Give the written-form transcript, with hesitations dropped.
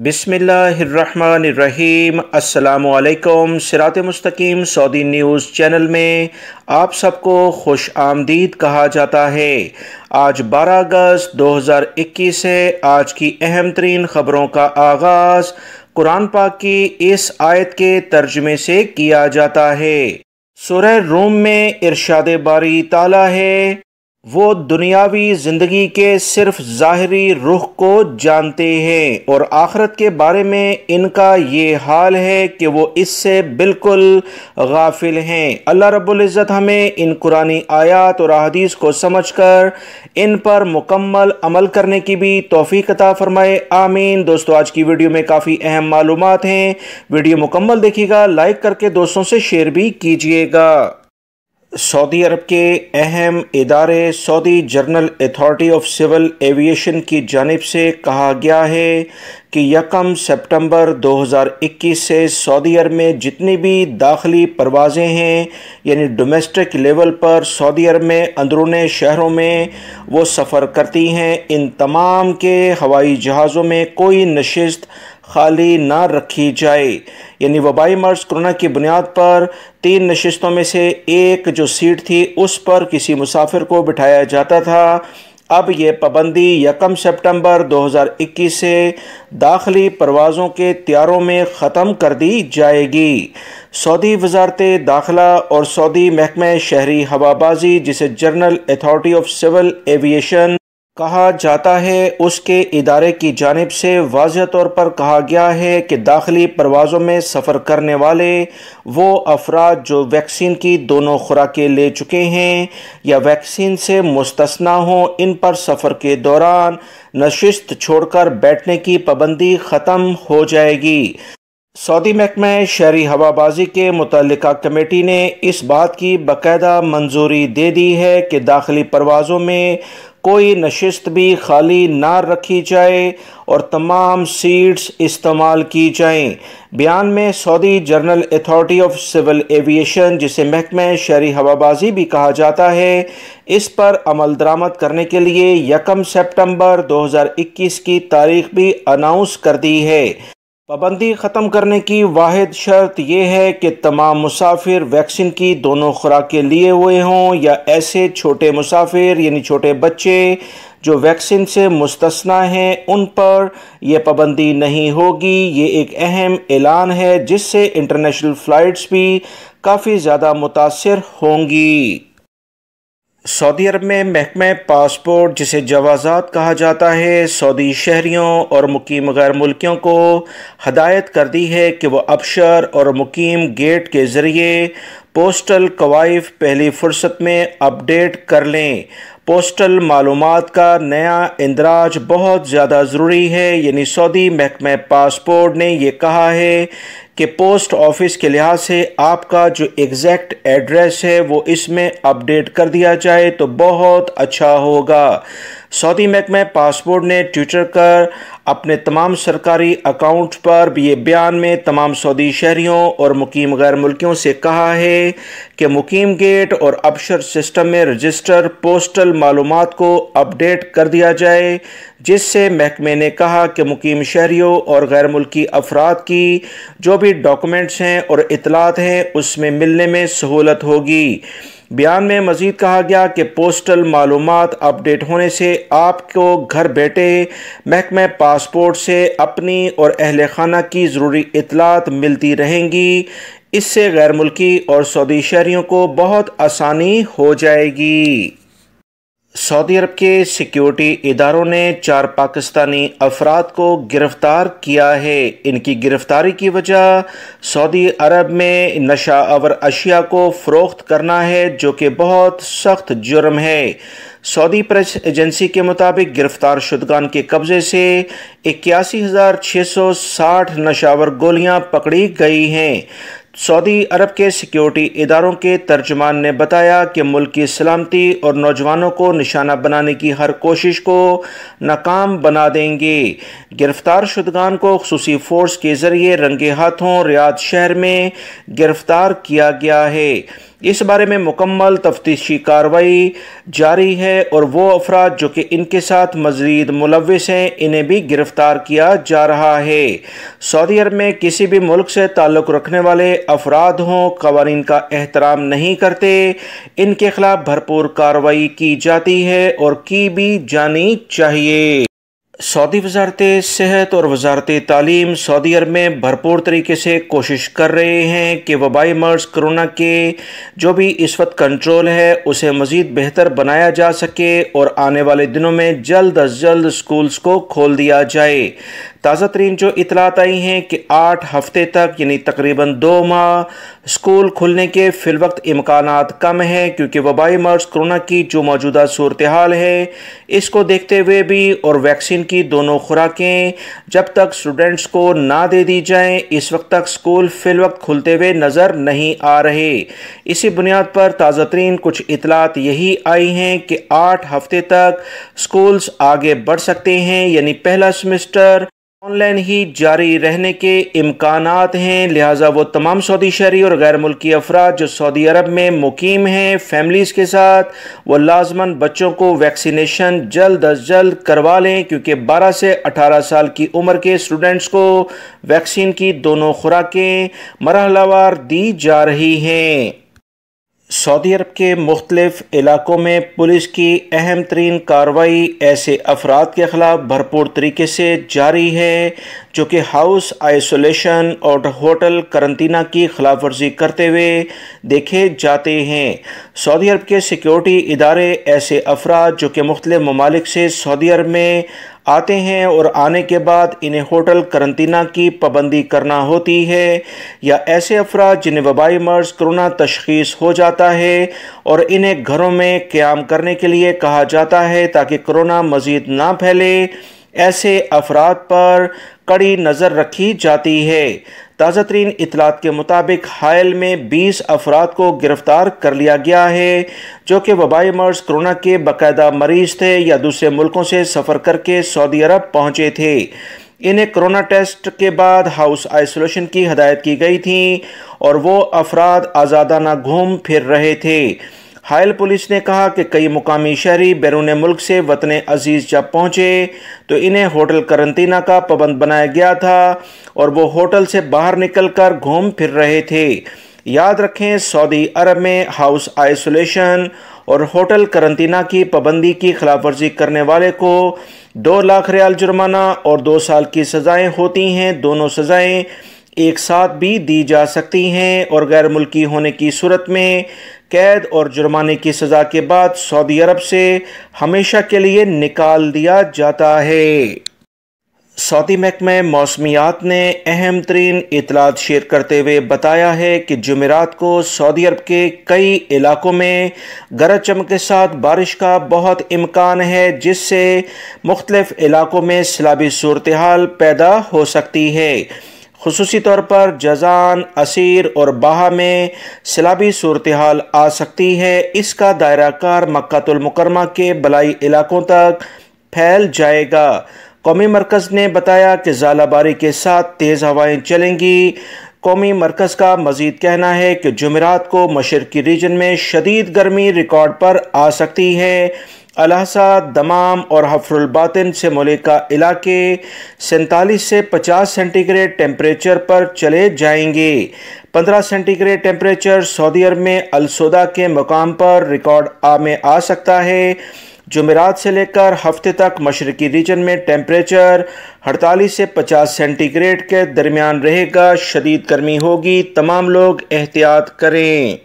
بسم اللہ الرحمن الرحیم۔ السلام علیکم۔ سرات.e.مustaqem سعودی نیوز چینل میں آپ سب کو خوش آمدید کہا جاتا ہے۔ آج 12 اگست 2021 ہے۔ آج کی اہم ترین خبروں کا آغاز قرآن پاک کی اس آیت کے ترجمے سے کیا جاتا ہے۔ سورہ روم میں ارشاد باری تعالیٰ ہے، وہ دنیاوی زندگی کے صرف ظاہری رخ کو جانتے ہیں اور آخرت کے بارے میں ان کا یہ حال ہے کہ وہ اس سے بالکل غافل ہیں۔ اللہ رب العزت ہمیں ان قرآنی آیات اور احادیث کو سمجھ کر ان پر مکمل عمل کرنے کی بھی توفیق عطا فرمائے، آمین۔ دوستو، آج کی ویڈیو میں کافی اہم معلومات ہیں، ویڈیو مکمل دیکھیے گا، لائک کر کے دوستوں سے شیئر بھی کیجیے گا۔ سعودی عرب کے اہم ادارے سعودی general authority of civil aviation کی جانب سے کہا گیا ہے کہ 1 سپتمبر 2021 سے سعودی عرب میں جتنی بھی داخلی پروازیں ہیں، یعنی ڈومیسٹک لیول پر سعودی عرب میں اندرون شہروں میں وہ سفر کرتی ہیں، ان تمام کے ہوائی جہازوں میں کوئی نشست خالی نہ رکھی جائے۔ یعنی وبائی مرض کرونا کی بنیاد پر 3 نشستوں میں سے ایک جو سیٹ تھی اس پر کسی مسافر کو بٹھایا جاتا تھا، اب یہ پابندی 1 سپتمبر 2021 سے داخلی پروازوں کے طیاروں میں ختم کر دی جائے گی۔ سعودی وزارت داخلہ اور سعودی محکمہ شہری ہوابازی، جسے general authority of civil aviation کہا جاتا ہے، اس کے ادارے کی جانب سے واضح طور پر کہا گیا ہے کہ داخلی پروازوں میں سفر کرنے والے وہ افراد جو ویکسین کی دونوں خوراکیں لے چکے ہیں یا ویکسین سے مستثنیٰ ہوں، ان پر سفر کے دوران نشست چھوڑ کر بیٹھنے کی پابندی ختم ہو جائے گی۔ سعودی محکمہ شہری ہوابازی کے متعلقہ کمیٹی نے اس بات کی باقاعدہ منظوری دے دی ہے کہ داخلی پروازوں میں کوئی نشست بھی خالی نہ رکھی جائے اور تمام سیٹس استعمال کی جائیں۔ بیان میں سعودی general authority of civil aviation, جسے محکمہ شہری ہوابازی بھی کہا جاتا ہے، اس پر عمل درآمد کرنے کے لیے 1 سپتمبر 2021 کی تاریخ بھی اناؤنس کر دی ہے۔ پابندی ختم کرنے کی واحد شرط یہ ہے کہ تمام مسافر ویکسین کی دونوں خوراکیں لیے ہوئے ہوں یا ایسے چھوٹے مسافر یعنی چھوٹے بچے جو ویکسین سے مستثنیٰ ہیں، ان پر یہ پابندی نہیں ہوگی۔ یہ ایک اہم اعلان ہے جس سے انٹرنیشنل فلائٹس بھی کافی زیادہ متاثر ہوں گی۔ سعودی عرب میں محکمہ پاسپورٹ، جسے جوازات کہا جاتا ہے، سعودی شہریوں اور مقیم غیر ملکیوں کو ہدایت کر دی ہے کہ وہ ابشر اور مقیم گیٹ کے ذریعے پوسٹل کوائف پہلی فرصت میں اپڈیٹ کر لیں۔ پوسٹل معلومات کا نیا اندراج بہت زیادہ ضروری ہے، یعنی سعودی محکمہ پاسپورٹ نے یہ کہا ہے کہ پوسٹ آفس کے لحاظ سے آپ کا جو ایگزیکٹ ایڈریس ہے وہ اس میں اپڈیٹ کر دیا جائے تو بہت اچھا ہوگا۔ سعودی محکمہ پاسپورٹ نے ٹویٹر پر اپنے تمام سرکاری اکاؤنٹ پر بھی یہ بیان میں تمام سعودی شہریوں اور مقیم غیر ملکیوں سے کہا ہے کہ مقیم گیٹ اور ابشر سسٹم میں رجسٹر پوسٹل معلومات کو اپڈیٹ کر دیا جائے، جس سے محکمے نے کہا کہ مقیم شہریوں اور غیر ملکی افراد کی جو بھی ڈاکومنٹس ہیں اور اطلاعات ہیں اس میں ملنے میں سہولت ہوگی۔ بیان میں مزید کہا گیا کہ پوسٹل معلومات اپڈیٹ ہونے سے آپ کو گھر بیٹھے محکمہ پاسپورٹ سے اپنی اور اہل خانہ کی ضروری اطلاعات ملتی رہیں گی۔ اس سے غیر ملکی اور سعودی شہریوں کو بہت آسانی ہو جائے گی۔ سعودی عرب کے سیکیورٹی اداروں نے 4 پاکستانی افراد کو گرفتار کیا ہے۔ ان کی گرفتاری کی وجہ سعودی عرب میں نشہ آور اشیاء کو فروخت کرنا ہے، جو کہ بہت سخت جرم ہے۔ سعودی پریس ایجنسی کے مطابق گرفتار شدگان کے قبضے سے 81,660 نشہ آور گولیاں پکڑی گئی ہیں۔ سعودی عرب کے سیکیورٹی اداروں کے ترجمان نے بتایا کہ ملک کی سلامتی اور نوجوانوں کو نشانہ بنانے کی ہر کوشش کو ناکام بنا دیں گے۔ گرفتار شدگان کو خصوصی فورس کے ذریعے رنگے ہاتھوں ریاض شہر میں گرفتار کیا گیا ہے۔ اس بارے میں مکمل تفتیشی کارروائی جاری ہے اور وہ افراد جو کہ ان کے ساتھ مزید ملوث ہیں انہیں بھی گرفتار کیا جا رہا ہے۔ سعودی عرب میں کسی بھی ملک سے تعلق رکھنے والے افراد ہوں قوانین کا احترام نہیں کرتے، ان کے خلاف بھرپور کارروائی کی جاتی ہے اور کی بھی جانی چاہیے۔ سعودی وزارت صحت اور وزارت تعلیم سعودی عرب میں بھرپور طریقے سے کوشش کر رہے ہیں کہ وبائی مرض کرونا کے جو بھی اس وقت کنٹرول ہے اسے مزید بہتر بنایا جا سکے اور آنے والے دنوں میں جلد از جلد سکولز کو کھول دیا جائے۔ تازہ ترین جو اطلاعات آئی ہیں کہ 8 ہفتے تک یعنی تقریباً 2 ماہ سکول کھلنے کے فی الوقت امکانات کم ہیں، کیونکہ وبائی مرض کرونا کی جو موجودہ صورتحال ہے اس کو دیکھتے ہوئے بھی اور ویکسین کی دونوں خوراکیں جب تک اسٹوڈنٹس کو نہ دے دی جائیں اس وقت تک سکول فی الوقت کھلتے ہوئے نظر نہیں آ رہے۔ اسی بنیاد پر تازہ ترین کچھ اطلاعات یہی آئی ہیں کہ 8 ہفتے تک سکولز آگے بڑھ سکتے ہیں، یعنی پہلا سیمسٹر آن لائن ہی جاری رہنے کے امکانات ہیں، لہٰذا وہ تمام سعودی شہری اور غیر ملکی افراد جو سعودی عرب میں مقیم ہیں فیملیز کے ساتھ وہ لازماً بچوں کو ویکسینیشن جلد از جلد کروا لیں، کیونکہ 12 سے 18 سال کی عمر کے اسٹوڈنٹس کو ویکسین کی دونوں خوراکیں مرحلہ وار دی جا رہی ہیں۔ سعودی عرب کے مختلف علاقوں میں پولیس کی اہم ترین کارروائی ایسے افراد کے خلاف بھرپور طریقے سے جاری ہے جو کہ ہاؤس آئسولیشن اور ہوٹل قرنطینہ کی خلاف ورزی کرتے ہوئے دیکھے جاتے ہیں۔ سعودی عرب کے سیکیورٹی ادارے ایسے افراد جو کہ مختلف ممالک سے سعودی عرب میں آتے ہیں اور آنے کے بعد انہیں ہوٹل قرنطینہ کی پابندی کرنا ہوتی ہے، یا ایسے افراد جنہیں وبائی مرض کرونا تشخیص ہو جاتا ہے اور انہیں گھروں میں قیام کرنے کے لیے کہا جاتا ہے تاکہ کرونا مزید نہ پھیلے، ایسے افراد پر کڑی نظر رکھی جاتی ہے۔ تازہ ترین اطلاعات کے مطابق حال میں 20 افراد کو گرفتار کر لیا گیا ہے جو کہ وبائی مرض کرونا کے باقاعدہ مریض تھے یا دوسرے ملکوں سے سفر کر کے سعودی عرب پہنچے تھے۔ انہیں کرونا ٹیسٹ کے بعد ہاؤس آئسولیشن کی ہدایت کی گئی تھی اور وہ افراد آزادانہ گھوم پھر رہے تھے۔ حائل پولیس نے کہا کہ کئی مقامی شہری بیرون ملک سے وطن عزیز جب پہنچے تو انہیں ہوٹل قرنطینہ کا پابند بنایا گیا تھا اور وہ ہوٹل سے باہر نکل کر گھوم پھر رہے تھے۔ یاد رکھیں سعودی عرب میں ہاؤس آئسولیشن اور ہوٹل قرنطینہ کی پابندی کی خلاف ورزی کرنے والے کو 2 لاکھ ریال جرمانہ اور 2 سال کی سزائیں ہوتی ہیں۔ دونوں سزائیں ایک ساتھ بھی دی جا سکتی ہیں اور غیر ملکی ہونے کی صورت میں قید اور جرمانے کی سزا کے بعد سعودی عرب سے ہمیشہ کے لیے نکال دیا جاتا ہے۔ سعودی محکمہ موسمیات نے اہم ترین اطلاعات شیئر کرتے ہوئے بتایا ہے کہ جمعرات کو سعودی عرب کے کئی علاقوں میں گرج چمک کے ساتھ بارش کا بہت امکان ہے، جس سے مختلف علاقوں میں سیلابی صورتحال پیدا ہو سکتی ہے۔ خصوصی طور پر جازان، اسیر اور باہا میں سیلابی صورتحال آ سکتی ہے۔ اس کا دائرہ کار مکہ المکرمہ کے بالائی علاقوں تک پھیل جائے گا۔ قومی مرکز نے بتایا کہ ژالہ باری کے ساتھ تیز ہوائیں چلیں گی۔ قومی مرکز کا مزید کہنا ہے کہ جمعرات کو مشرقی ریجن میں شدید گرمی ریکارڈ پر آ سکتی ہے۔ الحسا، دمام اور حفر الباطن سے ملکہ علاقے 47 سے 50 سینٹی گریڈ ٹیمپریچر پر چلے جائیں گے۔ 15 سینٹی گریڈ ٹیمپریچر سعودی عرب میں السودہ کے مقام پر ریکارڈ میں آ سکتا ہے۔ جمعرات سے لے کر ہفتے تک مشرقی ریجن میں ٹیمپریچر 48 سے 50 سینٹی گریڈ کے درمیان رہے گا۔ شدید گرمی ہوگی، تمام لوگ احتیاط کریں۔